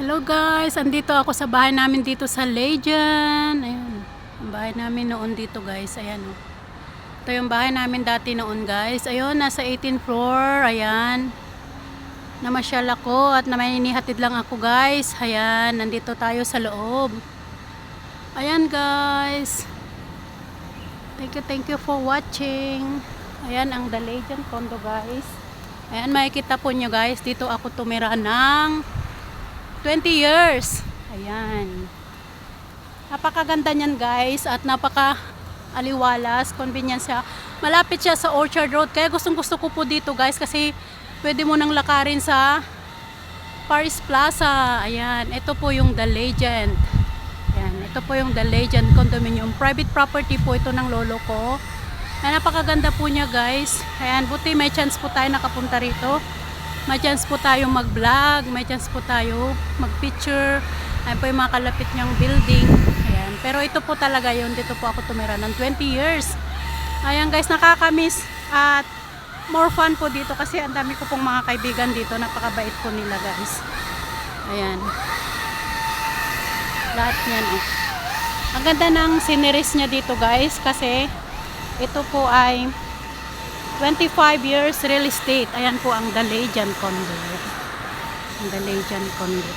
Hello guys, andito ako sa bahay namin dito sa Legend. Ayun, ang bahay namin noon dito guys. Ayan oh. Ito yung bahay namin dati noon guys. Ayun, nasa 18th floor. Ayan. Namasyal ako at namanihatid lang ako guys. Ayan, nandito tayo sa loob. Ayan guys. Thank you for watching. Ayan ang The Legend condo guys. Ayan, makikita po nyo guys. Dito ako tumira ng 20 years. Ayan. Napakaganda niyan guys at napaka aliwalas, convenience siya. Malapit siya sa Orchard Road. Kaya gustong gusto ko po dito guys kasi pwede mo nang lakarin sa Paris Plaza. Ayan. Ito po yung The Legend. Ayan. Ito po yung The Legend condominium. Private property po ito ng lolo ko. Ayan, napakaganda po niya guys. Ayan. Buti may chance po tayo nakapunta rito. May chance po tayo mag-vlog, may chance po tayo mag-picture. Ayan po yung mga kalapit niyang building. Ayan. Pero ito po talaga yun. Dito po ako tumira ng 20 years. Ayan guys, nakakamiss at more fun po dito kasi ang dami ko pong mga kaibigan dito. Napakabait po nila guys. Ayan. Lahat niyan oh. Ang ganda ng sceneries niya dito guys kasi ito po ay 25 years real estate. Ayan po ang The Legend condo. Ang The Legend condo.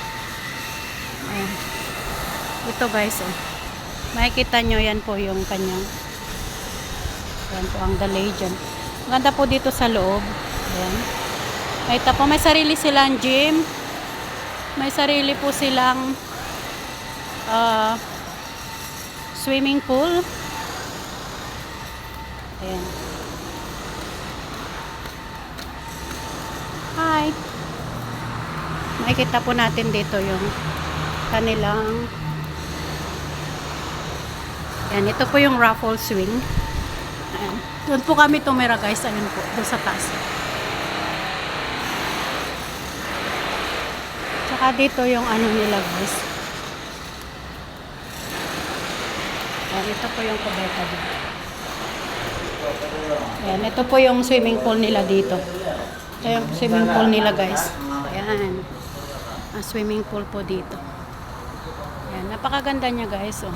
Ayan. Ito guys oh. Makikita nyo yan po yung kanyang. Ayan po ang The Legend. Maganda po dito sa loob. Ayan. Ito po may sarili silang gym. May sarili po silang swimming pool. Ayan. Hi. Makikita po natin dito yung kanilang ayan, ito po yung raffle swing. Ayan. Doon po kami tumira guys. Ayun po, doon sa taas. Tsaka dito yung ano nila guys. Ayan, ito po yung kubeta dito. Ayan, ito po yung swimming pool nila dito. Ito yung swimming pool nila guys. Ayan. Ang swimming pool po dito. Ayan. Napakaganda niya guys. Oh.